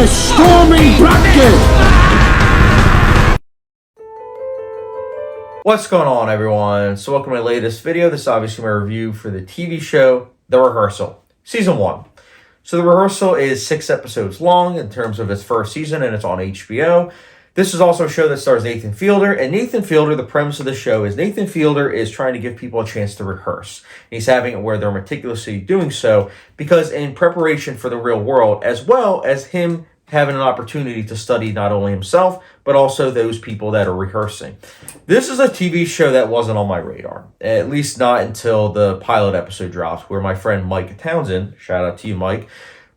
a stormy bracket. What's going on, everyone? So welcome to my latest video. This is obviously my review for the TV show The Rehearsal, Season 1. So The Rehearsal is 6 episodes long in terms of its first season, and it's on HBO. This is also a show that stars Nathan Fielder, and Nathan Fielder, the premise of the show is Nathan Fielder is trying to give people a chance to rehearse. And he's having it where they're meticulously doing so because in preparation for the real world, as well as him having an opportunity to study not only himself, but also those people that are rehearsing. This is a TV show that wasn't on my radar, at least not until the pilot episode dropped, where my friend Mike Townsend, shout out to you, Mike,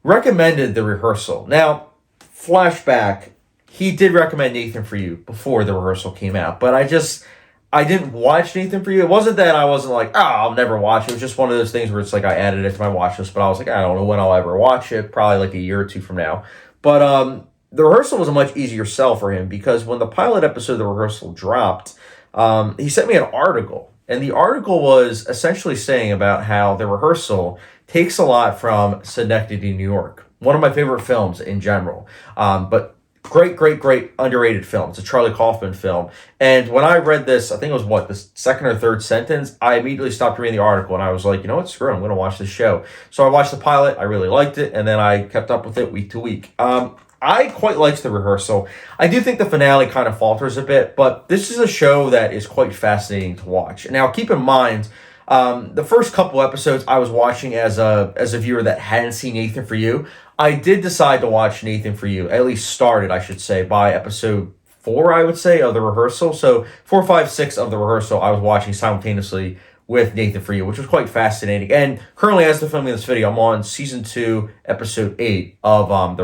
recommended The Rehearsal. Now, flashback, he did recommend Nathan For You before The Rehearsal came out, but I didn't watch Nathan For You. It wasn't that I wasn't like, I'll never watch it. It was just one of those things where it's like I added it to my watch list, but I was like, I don't know when I'll ever watch it, probably like a year or two from now. But The Rehearsal was a much easier sell for him because when the pilot episode of The Rehearsal dropped, he sent me an article. And the article was essentially saying about how The Rehearsal takes a lot from Synecdoche, New York. One of my favorite films in general. But great underrated film. It's a Charlie Kaufman film. And when I read this, I think it was the second or third sentence, I immediately stopped reading the article and I was like, you know what, screw it, I'm going to watch this show. So I watched the pilot, I really liked it, and then I kept up with it week to week. I quite liked The Rehearsal. I do think the finale kind of falters a bit, but this is a show that is quite fascinating to watch. Now, keep in mind, the first couple episodes I was watching as a viewer that hadn't seen Nathan For You. I did decide to watch Nathan For You, at least started, I should say, by episode 4, I would say, of The Rehearsal. So 4, 5, 6 of The Rehearsal I was watching simultaneously with Nathan For You, which was quite fascinating. And currently, as the filming of this video, I'm on season 2, episode 8 of of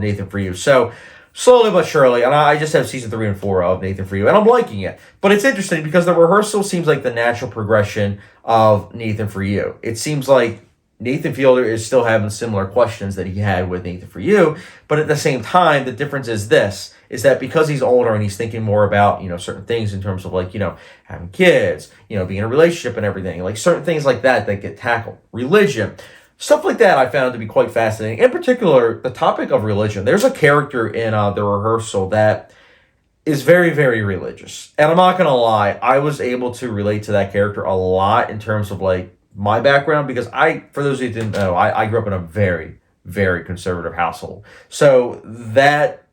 Nathan For You. So slowly but surely, and I just have season 3 and 4 of Nathan For You, and I'm liking it. But it's interesting because The Rehearsal seems like the natural progression of Nathan For You. It seems like Nathan Fielder is still having similar questions that he had with Nathan For You, but at the same time, the difference is that because he's older and he's thinking more about, certain things in terms of having kids, being in a relationship and everything, like certain things like that get tackled. Religion, stuff like that I found to be quite fascinating. In particular, the topic of religion. There's a character in The Rehearsal that is very, very religious. And I'm not going to lie, I was able to relate to that character a lot in terms of my background, because for those who didn't know, I grew up in a very, very conservative household. So that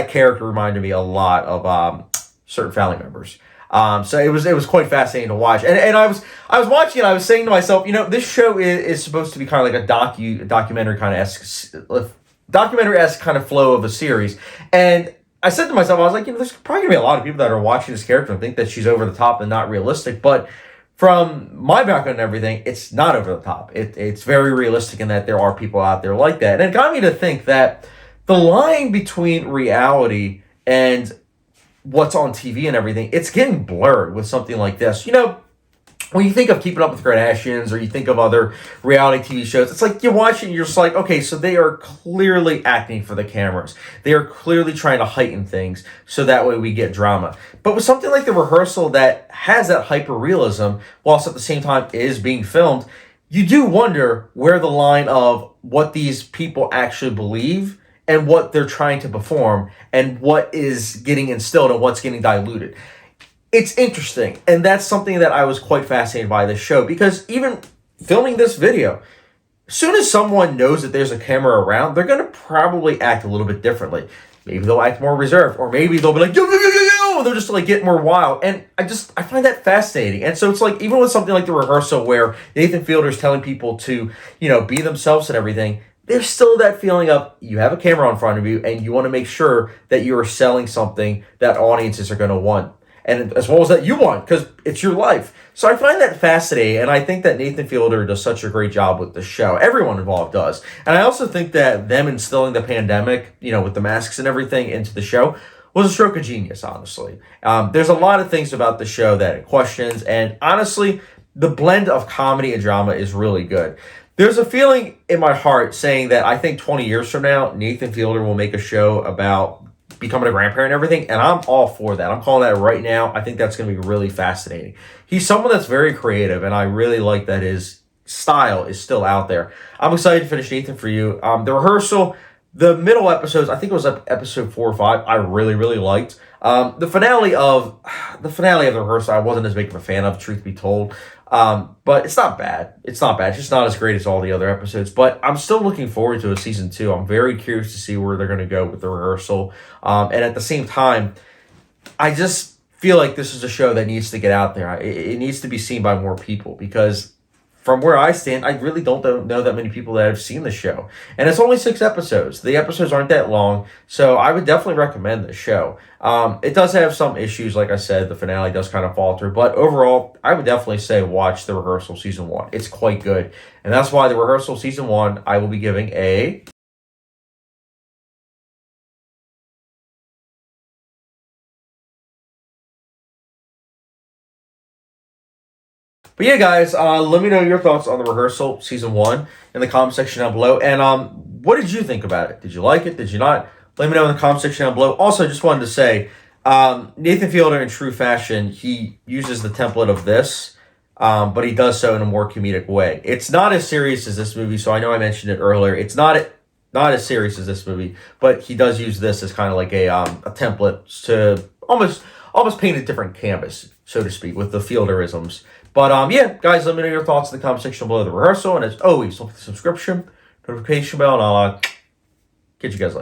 character reminded me a lot of certain family members. So it was quite fascinating to watch. And I was watching it, I was saying to myself, this show is supposed to be kind of like a documentary kind of esque kind of flow of a series. And I said to myself, I was like, there's probably gonna be a lot of people that are watching this character and think that she's over the top and not realistic, but from my background and everything, it's not over the top. It's very realistic in that there are people out there like that. And it got me to think that the line between reality and what's on TV and everything, it's getting blurred with something like this. When you think of Keeping Up with the Kardashians or you think of other reality TV shows, it's like you watch it and you're just like, okay, so they are clearly acting for the cameras. They are clearly trying to heighten things so that way we get drama. But with something like The Rehearsal that has that hyper-realism, whilst at the same time is being filmed, you do wonder where the line of what these people actually believe and what they're trying to perform and what is getting instilled and what's getting diluted. It's interesting, and that's something that I was quite fascinated by this show, because even filming this video, as soon as someone knows that there's a camera around, they're going to probably act a little bit differently. Maybe they'll act more reserved, or maybe they'll be like, yo, yo, yo, yo, yo, they'll just get more wild, and I find that fascinating. And so it's like, even with something like The Rehearsal, where Nathan Fielder's telling people to, be themselves and everything, there's still that feeling of you have a camera in front of you, and you want to make sure that you are selling something that audiences are going to want. And as well as that you want, because it's your life. So I find that fascinating, and I think that Nathan Fielder does such a great job with the show. Everyone involved does. And I also think that them instilling the pandemic, with the masks and everything into the show, was a stroke of genius, honestly. There's a lot of things about the show that it questions, and honestly, the blend of comedy and drama is really good. There's a feeling in my heart saying that I think 20 years from now, Nathan Fielder will make a show about becoming a grandparent and everything, and I'm all for that. I'm calling that right now. I think that's going to be really fascinating. He's someone that's very creative, and I really like that his style is still out there. I'm excited to finish Nathan For You. The Rehearsal, The middle episodes, I think it was episode 4 or 5, I really, really liked. The finale of the rehearsal, I wasn't as big of a fan of, truth be told. But it's not bad. It's not bad. It's just not as great as all the other episodes. But I'm still looking forward to a season 2. I'm very curious to see where they're going to go with the rehearsal. And at the same time, I just feel like this is a show that needs to get out there. It needs to be seen by more people because from where I stand, I really don't know that many people that have seen the show. And it's only 6 episodes. The episodes aren't that long, so I would definitely recommend the show. It does have some issues, like I said, the finale does kind of falter, but overall, I would definitely say watch The Rehearsal Season 1. It's quite good. And that's why The Rehearsal Season 1, I will be giving a... But yeah, guys, let me know your thoughts on The Rehearsal Season 1 in the comment section down below. And what did you think about it? Did you like it? Did you not? Let me know in the comment section down below. Also, just wanted to say, Nathan Fielder, in true fashion, he uses the template of this, but he does so in a more comedic way. It's not as serious as this movie, so I know I mentioned it earlier. It's not as serious as this movie, but he does use this as kind of like a template to almost paint a different canvas, so to speak, with the Fielderisms. But yeah, guys, let me know your thoughts in the comment section below the rehearsal. And as always, look at the subscription, notification bell, and I'll catch you guys later.